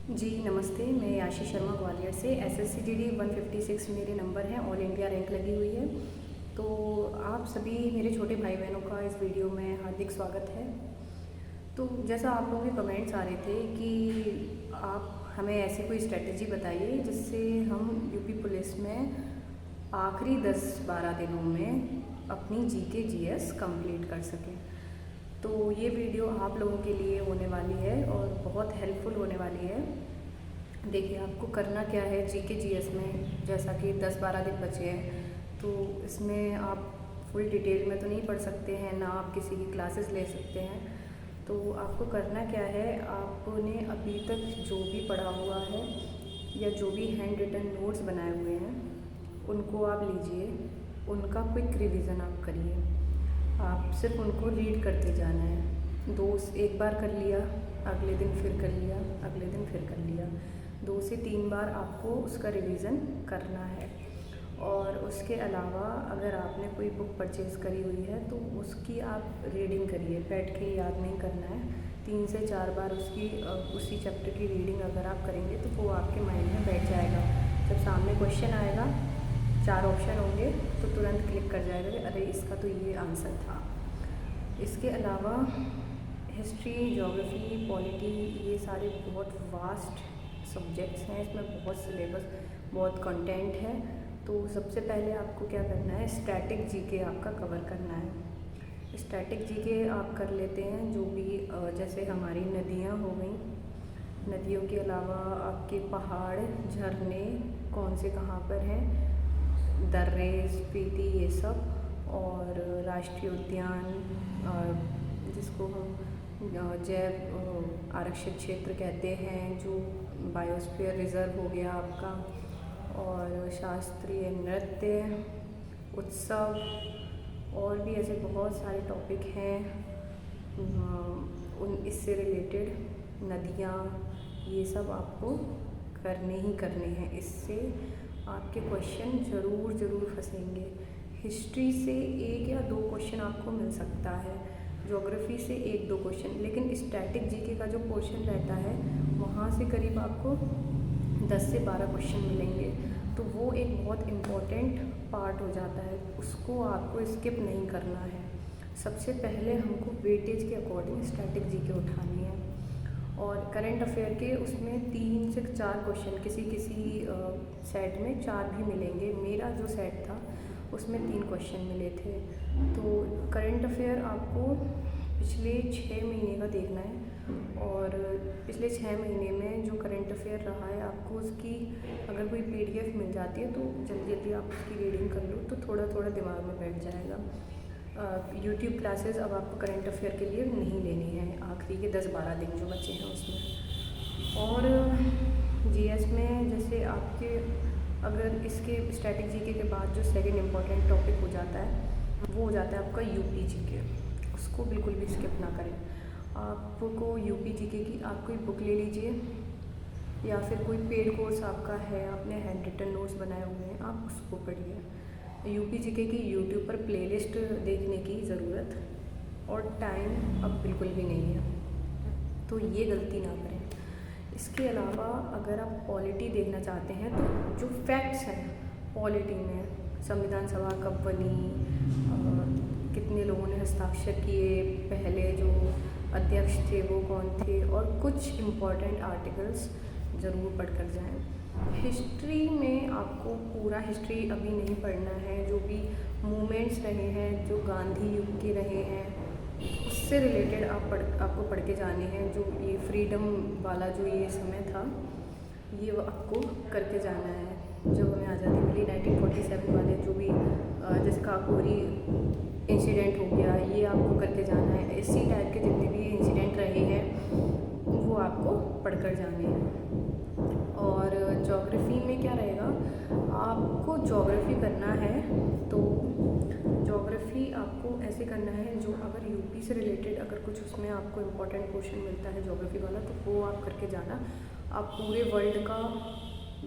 जी नमस्ते, मैं आशीष शर्मा ग्वालियर से। एसएससी जीडी 156 मेरे नंबर हैं, ऑल इंडिया रैंक लगी हुई है। तो आप सभी मेरे छोटे भाई बहनों का इस वीडियो में हार्दिक स्वागत है। तो जैसा आप लोगों के कमेंट्स आ रहे थे कि आप हमें ऐसी कोई स्ट्रेटजी बताइए जिससे हम यूपी पुलिस में आखिरी 10-12 दिनों में अपनी जीके जीएस कंप्लीट कर सकें। तो ये वीडियो आप लोगों के लिए होने वाली है और बहुत हेल्पफुल होने वाली है। देखिए, आपको करना क्या है जीके जीएस में, जैसा कि 10-12 दिन बचे हैं, तो इसमें आप फुल डिटेल में तो नहीं पढ़ सकते हैं, ना आप किसी की क्लासेस ले सकते हैं। तो आपको करना क्या है, आपने अभी तक जो भी पढ़ा हुआ है या जो भी हैंड रिटन नोट्स बनाए हुए हैं उनको आप लीजिए, उनका क्विक रिवीजन आप करिए। आप सिर्फ उनको रीड करते जाना है। एक बार कर लिया, अगले दिन फिर कर लिया, अगले दिन फिर कर लिया, 2 से 3 बार आपको उसका रिवीजन करना है। और उसके अलावा अगर आपने कोई बुक परचेज़ करी हुई है तो उसकी आप रीडिंग करिए, बैठ के याद नहीं करना है। 3 से 4 बार उसी चैप्टर की रीडिंग अगर आप करेंगे तो वो आपके माइंड में बैठ जाएगा। जब सामने क्वेश्चन आएगा, 4 ऑप्शन होंगे, तो तुरंत क्लिक कर जाएगा कि अरे इसका तो ये आंसर था। इसके अलावा हिस्ट्री, ज्योग्राफी, पॉलिटी, ये सारे बहुत वास्ट सब्जेक्ट्स हैं, इसमें बहुत सिलेबस, बहुत कंटेंट है। तो सबसे पहले आपको क्या करना है, स्टैटिक जीके आपका कवर करना है। स्टैटिक जीके आप कर लेते हैं, जो भी जैसे हमारी नदियाँ हो गई, नदियों के अलावा आपके पहाड़, झरने कौन से कहाँ पर हैं, दर्रे, स्पीति, ये सब, और राष्ट्रीय उद्यान जिसको हम जैव आरक्षित क्षेत्र कहते हैं, जो बायोस्फीयर रिजर्व हो गया आपका, और शास्त्रीय नृत्य, उत्सव, और भी ऐसे बहुत सारे टॉपिक हैं उन इससे रिलेटेड, नदियाँ, ये सब आपको करने ही करने हैं। इससे आपके क्वेश्चन ज़रूर फंसेंगे। हिस्ट्री से 1 या 2 क्वेश्चन आपको मिल सकता है, ज्योग्राफी से 1-2 क्वेश्चन, लेकिन स्टैटिक जीके का जो पोर्शन रहता है वहाँ से करीब आपको 10 से 12 क्वेश्चन मिलेंगे। तो वो एक बहुत इम्पॉर्टेंट पार्ट हो जाता है, उसको आपको स्किप नहीं करना है। सबसे पहले हमको वेटेज के अकॉर्डिंग स्टैटिक जीके उठानी है। और करंट अफेयर के उसमें 3 से 4 क्वेश्चन, किसी सेट में 4 भी मिलेंगे। मेरा जो सेट था उसमें 3 क्वेश्चन मिले थे। तो करंट अफेयर आपको पिछले 6 महीने का देखना है, और पिछले 6 महीने में जो करंट अफेयर रहा है, आपको उसकी अगर कोई PDF मिल जाती है तो जल्दी आप उसकी रीडिंग कर लो, तो थोड़ा दिमाग में बैठ जाएगा। यूट्यूब क्लासेस अब आपको करंट अफेयर के लिए नहीं लेनी है, आखिरी के 10-12 दिन जो बचे हैं उसमें। और जीएस में जैसे आपके अगर इसके स्टैटिक जीके के बाद जो सेकंड इम्पॉर्टेंट टॉपिक हो जाता है वो हो जाता है आपका यूपी जीके। उसको बिल्कुल भी स्किप ना करें। आपको यूपी जीके की आप कोई बुक ले लीजिए, या फिर कोई पेड कोर्स आपका है, आपने हैंड रिटन नोट्स बनाए हुए हैं, आप उसको पढ़िए। यूपी जीके की यूट्यूब पर प्लेलिस्ट देखने की ज़रूरत और टाइम अब बिल्कुल भी नहीं है, तो ये गलती ना करें। इसके अलावा अगर आप पॉलिटी देखना चाहते हैं तो जो फैक्ट्स हैं पॉलिटी में, संविधान सभा कब बनी, कितने लोगों ने हस्ताक्षर किए, पहले जो अध्यक्ष थे वो कौन थे, और कुछ इम्पॉर्टेंट आर्टिकल्स ज़रूर पढ़ कर जाएँ। हिस्ट्री में आपको पूरा हिस्ट्री अभी नहीं पढ़ना है, जो भी मूवमेंट्स रहे हैं, जो गांधी युग के रहे हैं, उससे रिलेटेड आपको पढ़ के जाने हैं। जो ये फ्रीडम वाला जो ये समय था, ये आपको करके जाना है। जब हमें आज़ादी मिली 1947 वाले जो भी जैसे काकोरी इंसिडेंट हो गया, ये आपको करके जाना है। इसी टाइप के जितने भी इंसिडेंट रहे हैं वो आपको पढ़ कर जाने हैं। और ज्योग्राफी में क्या रहेगा, आपको ज्योग्राफी करना है तो ज्योग्राफी आपको ऐसे करना है, जो अगर यूपी से रिलेटेड अगर कुछ उसमें आपको इम्पोर्टेंट क्वेश्चन मिलता है ज्योग्राफी वाला, तो वो आप करके जाना। आप पूरे वर्ल्ड का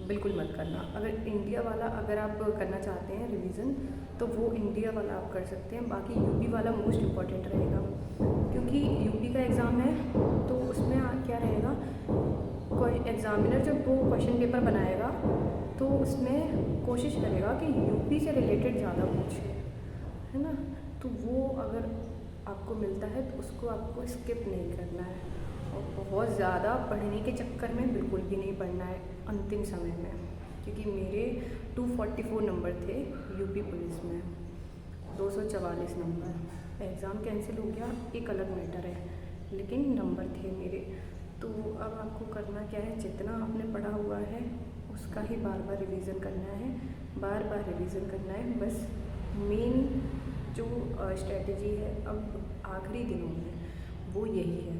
बिल्कुल मत करना। अगर इंडिया वाला अगर आप करना चाहते हैं रिवीजन, तो वो इंडिया वाला आप कर सकते हैं, बाकी यूपी वाला मोस्ट इम्पॉर्टेंट रहेगा, क्योंकि यूपी का एग्ज़ाम है तो उसमें क्या रहेगा, एग्ज़ामिनर जब वो क्वेश्चन पेपर बनाएगा तो उसमें कोशिश करेगा कि यूपी से रिलेटेड ज़्यादा पूछे, है ना। तो वो अगर आपको मिलता है तो उसको आपको स्किप नहीं करना है, और बहुत ज़्यादा पढ़ने के चक्कर में बिल्कुल भी नहीं पढ़ना है अंतिम समय में, क्योंकि मेरे 244 नंबर थे यूपी पुलिस में, 244 नंबर। एग्ज़ाम कैंसिल हो गया एक अलग मैटर है, लेकिन नंबर थे मेरे। तो अब आपको करना क्या है, जितना आपने पढ़ा हुआ है उसका ही बार बार रिवीज़न करना है, बार बार रिवीज़न करना है। बस मेन जो स्ट्रेटजी है अब आखिरी दिनों में वो यही है,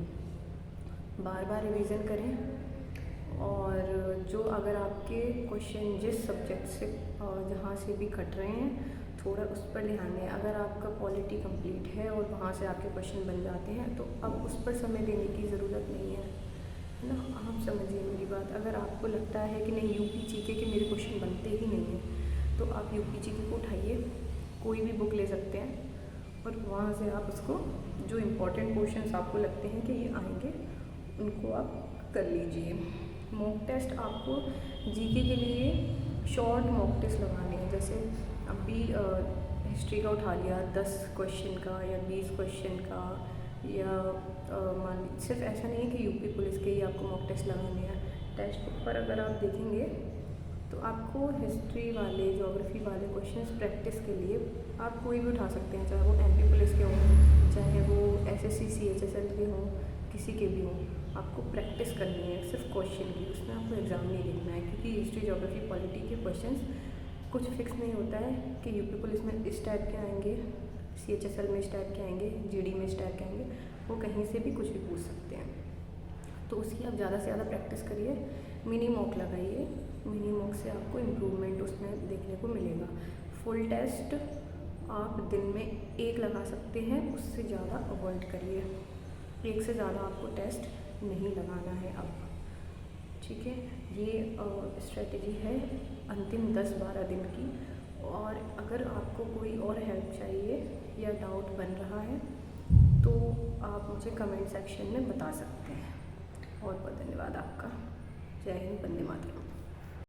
बार बार रिवीज़न करें। और जो अगर आपके क्वेश्चन जिस सब्जेक्ट से जहाँ से भी कट रहे हैं थोड़ा उस पर ध्यान दें। अगर आपका पॉलिटी कंप्लीट है और वहाँ से आपके क्वेश्चन बन जाते हैं तो अब उस पर समय देने की ज़रूरत नहीं है ना। आप समझिए मेरी बात। अगर आपको लगता है कि नहीं यूपी जीके के मेरे क्वेश्चन बनते ही नहीं हैं तो आप यूपी जीके को उठाइए, कोई भी बुक ले सकते हैं और वहाँ से आप उसको जो इम्पोर्टेंट क्वेश्चंस आपको लगते हैं कि ये आएंगे उनको आप कर लीजिए। मॉक टेस्ट आपको जीके के लिए शॉर्ट मॉक टेस्ट लगाने हैं। जैसे अभी हिस्ट्री का उठा लिया 10 क्वेश्चन का या 20 क्वेश्चन का, या मान सिर्फ ऐसा नहीं है कि यूपी पुलिस के ही आपको मॉक टेस्ट लगाने हैं। टेक्स्ट बुक पर अगर आप देखेंगे तो आपको हिस्ट्री वाले ज्योग्राफी वाले क्वेश्चंस प्रैक्टिस के लिए आप कोई भी उठा सकते हैं, चाहे वो एमपी पुलिस के हों, चाहे वो एसएससी सीएचएसएल के हों, किसी के भी हों। आपको प्रैक्टिस करनी है सिर्फ क्वेश्चन की, उसमें आपको एग्ज़ाम नहीं लिखना है, क्योंकि हिस्ट्री ज्योग्राफी पॉलिटी के क्वेश्चंस कुछ फिक्स नहीं होता है कि यूपी पुलिस में इस टाइप के आएंगे, सीएचएसएल में इस टाइप के आएंगे, जीडी में इस टाइप के आएंगे। वो कहीं से भी कुछ भी पूछ सकते हैं। तो उसकी आप ज़्यादा से ज़्यादा प्रैक्टिस करिए, मिनी मॉक लगाइए। मिनी मॉक से आपको इम्प्रूवमेंट उसमें देखने को मिलेगा। फुल टेस्ट आप दिन में एक लगा सकते हैं, उससे ज़्यादा अवॉइड करिए। एक से ज़्यादा आपको टेस्ट नहीं लगाना है अब, ठीक है। ये स्ट्रेटजी है अंतिम 10-12 दिन की। और अगर आपको कोई और हेल्प चाहिए या डाउट बन रहा है तो आप मुझे कमेंट सेक्शन में बता सकते हैं। बहुत बहुत धन्यवाद आपका। जय हिंद, वंदे मातरम।